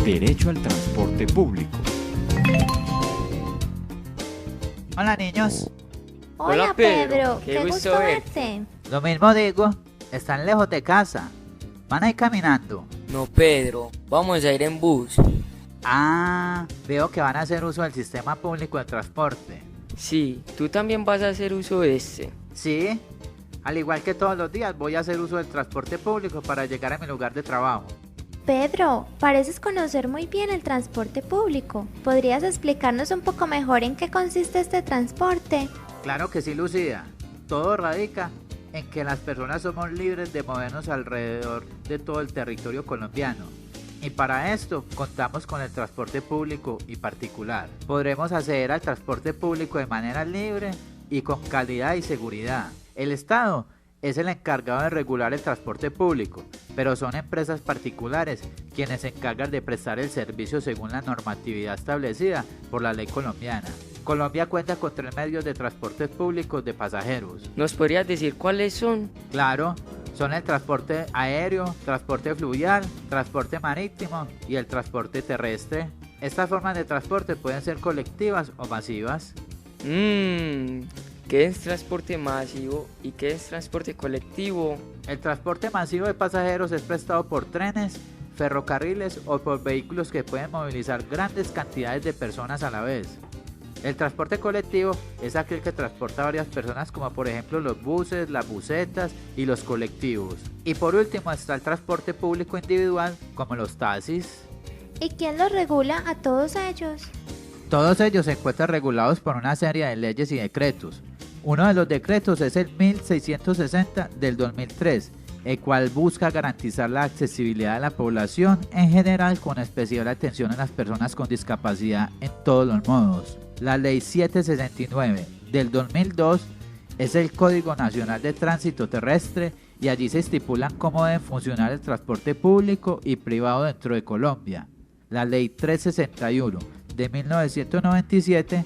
Derecho al transporte público. Hola niños, Hola Pedro, qué gusto verte. lo mismo digo, están lejos de casa, van a ir caminando. No, Pedro, vamos a ir en bus. Ah, veo que van a hacer uso del sistema público de transporte. Sí, tú también vas a hacer uso de este. Sí, al igual que todos los días voy a hacer uso del transporte público para llegar a mi lugar de trabajo. Pedro, pareces conocer muy bien el transporte público. ¿Podrías explicarnos un poco mejor en qué consiste este transporte? Claro que sí, Lucía, todo radica en que las personas somos libres de movernos alrededor de todo el territorio colombiano. Y para esto contamos con el transporte público y particular. Podremos acceder al transporte público de manera libre y con calidad y seguridad. El Estado es el encargado de regular el transporte público, pero son empresas particulares quienes se encargan de prestar el servicio según la normatividad establecida por la ley colombiana. Colombia cuenta con 3 medios de transporte públicos de pasajeros. ¿Nos podrías decir cuáles son? Claro, son el transporte aéreo, transporte fluvial, transporte marítimo y el transporte terrestre. Estas formas de transporte pueden ser colectivas o masivas. ¿Qué es transporte masivo y qué es transporte colectivo? El transporte masivo de pasajeros es prestado por trenes, ferrocarriles o por vehículos que pueden movilizar grandes cantidades de personas a la vez. El transporte colectivo es aquel que transporta a varias personas, como por ejemplo los buses, las busetas y los colectivos. Y por último está el transporte público individual, como los taxis. ¿Y quién los regula a todos ellos? Todos ellos se encuentran regulados por una serie de leyes y decretos. Uno de los decretos es el 1660 del 2003, el cual busca garantizar la accesibilidad de la población en general, con especial atención a las personas con discapacidad en todos los modos. La ley 769 del 2002 es el Código Nacional de Tránsito Terrestre y allí se estipulan cómo deben funcionar el transporte público y privado dentro de Colombia. La ley 361 de 1997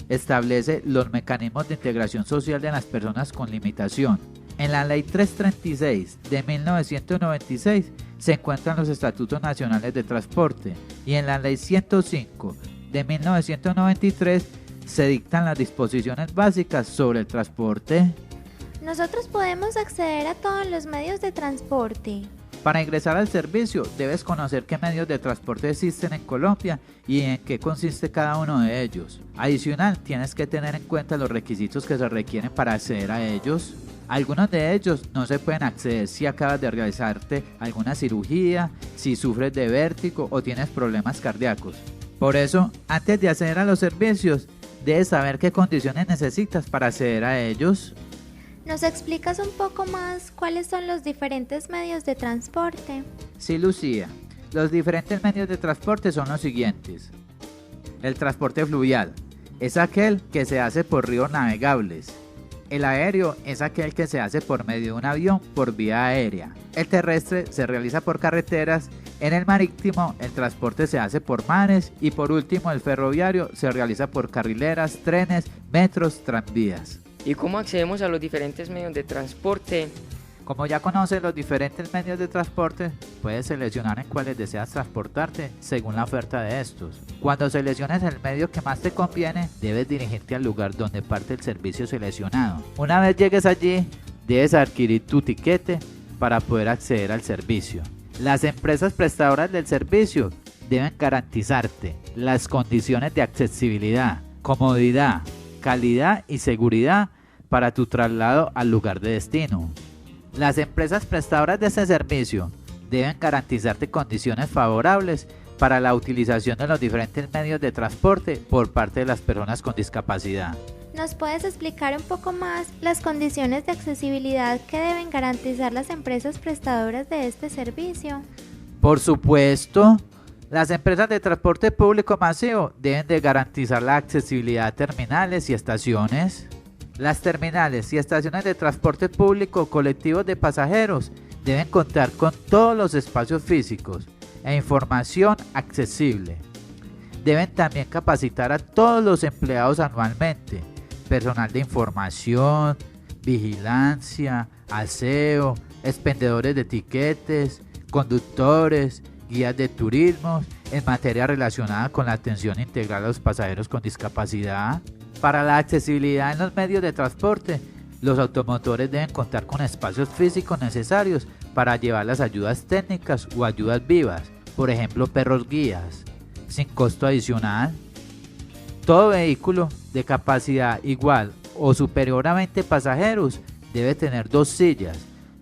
establece los mecanismos de integración social de las personas con limitación. En la ley 336 de 1996 se encuentran los estatutos nacionales de transporte y en la ley 105 de 1993 se dictan las disposiciones básicas sobre el transporte. Nosotros podemos acceder a todos los medios de transporte. Para ingresar al servicio debes conocer qué medios de transporte existen en Colombia y en qué consiste cada uno de ellos. Adicional, tienes que tener en cuenta los requisitos que se requieren para acceder a ellos. Algunos de ellos no se pueden acceder si acabas de realizarte alguna cirugía, si sufres de vértigo o tienes problemas cardíacos. Por eso, antes de acceder a los servicios, debes saber qué condiciones necesitas para acceder a ellos. ¿Nos explicas un poco más cuáles son los diferentes medios de transporte? Sí, Lucía. Los diferentes medios de transporte son los siguientes. El transporte fluvial es aquel que se hace por ríos navegables. El aéreo es aquel que se hace por medio de un avión por vía aérea. El terrestre se realiza por carreteras. En el marítimo, el transporte se hace por mares. Y por último, el ferroviario se realiza por carrileras, trenes, metros, tranvías. ¿Y cómo accedemos a los diferentes medios de transporte? Como ya conoces los diferentes medios de transporte, puedes seleccionar en cuáles deseas transportarte según la oferta de estos. Cuando selecciones el medio que más te conviene, debes dirigirte al lugar donde parte el servicio seleccionado. Una vez llegues allí, debes adquirir tu tiquete para poder acceder al servicio. Las empresas prestadoras del servicio deben garantizarte las condiciones de accesibilidad, comodidad, calidad y seguridad para tu traslado al lugar de destino. Las empresas prestadoras de este servicio deben garantizarte condiciones favorables para la utilización de los diferentes medios de transporte por parte de las personas con discapacidad. ¿Nos puedes explicar un poco más las condiciones de accesibilidad que deben garantizar las empresas prestadoras de este servicio? Por supuesto, las empresas de transporte público masivo deben de garantizar la accesibilidad a terminales y estaciones. Las terminales y estaciones de transporte público colectivos de pasajeros deben contar con todos los espacios físicos e información accesible. Deben también capacitar a todos los empleados anualmente, personal de información, vigilancia, aseo, expendedores de tiquetes, conductores, guías de turismo en materia relacionada con la atención integral a los pasajeros con discapacidad. Para la accesibilidad en los medios de transporte, los automotores deben contar con espacios físicos necesarios para llevar las ayudas técnicas o ayudas vivas, por ejemplo perros guías, sin costo adicional. Todo vehículo de capacidad igual o superior a 20 pasajeros debe tener 2 sillas,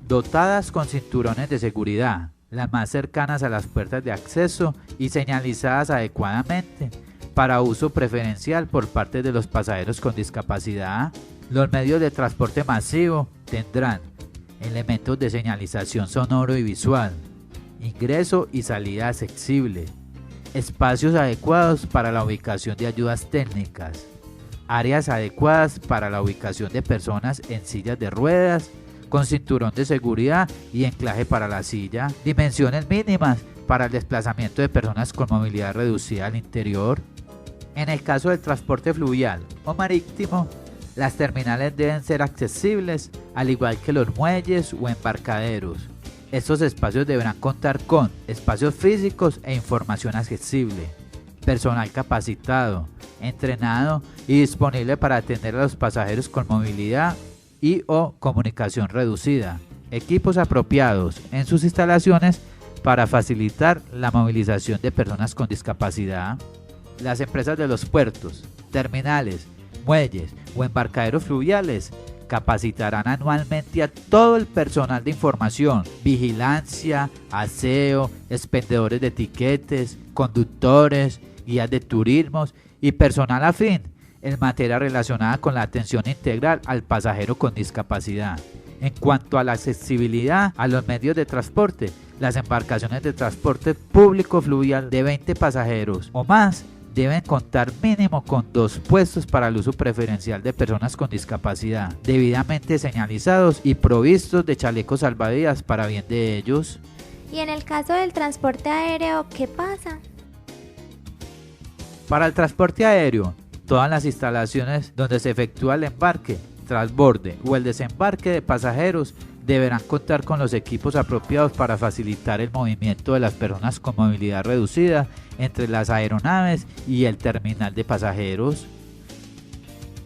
dotadas con cinturones de seguridad, las más cercanas a las puertas de acceso y señalizadas adecuadamente para uso preferencial por parte de los pasajeros con discapacidad. Los medios de transporte masivo tendrán elementos de señalización sonoro y visual, ingreso y salida accesible, espacios adecuados para la ubicación de ayudas técnicas, áreas adecuadas para la ubicación de personas en sillas de ruedas, con cinturón de seguridad y anclaje para la silla, dimensiones mínimas para el desplazamiento de personas con movilidad reducida al interior. En el caso del transporte fluvial o marítimo, las terminales deben ser accesibles, al igual que los muelles o embarcaderos. Estos espacios deberán contar con espacios físicos e información accesible, personal capacitado, entrenado y disponible para atender a los pasajeros con movilidad y o comunicación reducida, equipos apropiados en sus instalaciones para facilitar la movilización de personas con discapacidad. Las empresas de los puertos, terminales, muelles o embarcaderos fluviales capacitarán anualmente a todo el personal de información, vigilancia, aseo, expendedores de tiquetes, conductores, guías de turismos y personal afín en materia relacionada con la atención integral al pasajero con discapacidad. En cuanto a la accesibilidad a los medios de transporte, las embarcaciones de transporte público fluvial de 20 pasajeros o más deben contar mínimo con 2 puestos para el uso preferencial de personas con discapacidad, debidamente señalizados y provistos de chalecos salvavidas para bien de ellos. Y en el caso del transporte aéreo, ¿qué pasa? Para el transporte aéreo, todas las instalaciones donde se efectúa el embarque, transborde o el desembarque de pasajeros deberán contar con los equipos apropiados para facilitar el movimiento de las personas con movilidad reducida entre las aeronaves y el terminal de pasajeros.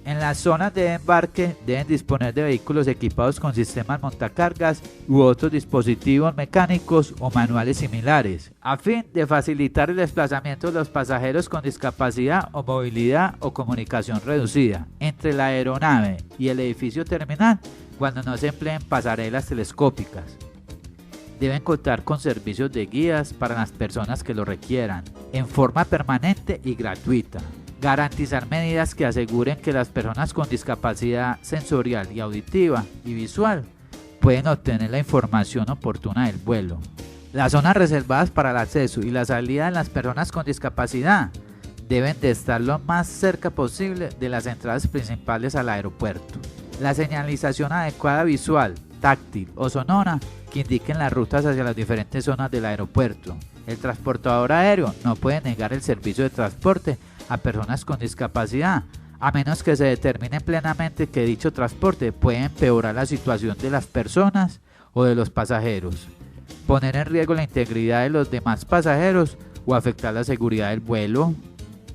En las zonas de embarque deben disponer de vehículos equipados con sistemas montacargas u otros dispositivos mecánicos o manuales similares, a fin de facilitar el desplazamiento de los pasajeros con discapacidad o movilidad o comunicación reducida entre la aeronave y el edificio terminal cuando no se empleen pasarelas telescópicas. Deben contar con servicios de guías para las personas que lo requieran, en forma permanente y gratuita. Garantizar medidas que aseguren que las personas con discapacidad sensorial y auditiva y visual pueden obtener la información oportuna del vuelo. Las zonas reservadas para el acceso y la salida de las personas con discapacidad deben de estar lo más cerca posible de las entradas principales al aeropuerto. La señalización adecuada visual, táctil o sonora que indiquen las rutas hacia las diferentes zonas del aeropuerto. El transportador aéreo no puede negar el servicio de transporte a personas con discapacidad, a menos que se determine plenamente que dicho transporte puede empeorar la situación de las personas o de los pasajeros, poner en riesgo la integridad de los demás pasajeros o afectar la seguridad del vuelo.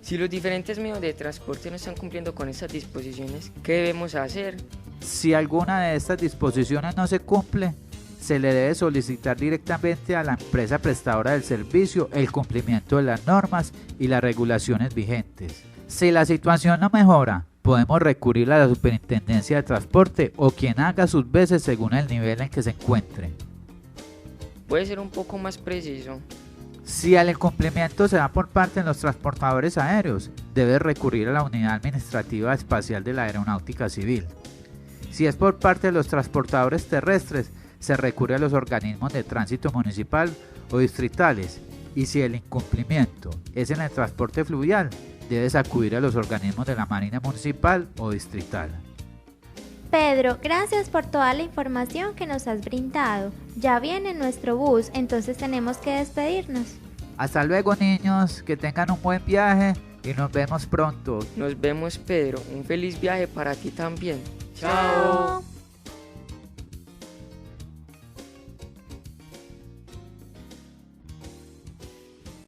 Si los diferentes medios de transporte no están cumpliendo con estas disposiciones, ¿qué debemos hacer? Si alguna de estas disposiciones no se cumple, se le debe solicitar directamente a la empresa prestadora del servicio el cumplimiento de las normas y las regulaciones vigentes. Si la situación no mejora, podemos recurrir a la Superintendencia de Transporte o quien haga sus veces según el nivel en que se encuentre. ¿Puede ser un poco más preciso? Si el incumplimiento se da por parte de los transportadores aéreos, debe recurrir a la Unidad Administrativa Espacial de la Aeronáutica Civil. Si es por parte de los transportadores terrestres, se recurre a los organismos de tránsito municipal o distritales, y si el incumplimiento es en el transporte fluvial, debes acudir a los organismos de la Marina Municipal o distrital. Pedro, gracias por toda la información que nos has brindado. Ya viene nuestro bus, entonces tenemos que despedirnos. Hasta luego, niños, que tengan un buen viaje y nos vemos pronto. Nos vemos, Pedro. Un feliz viaje para ti también. Chao.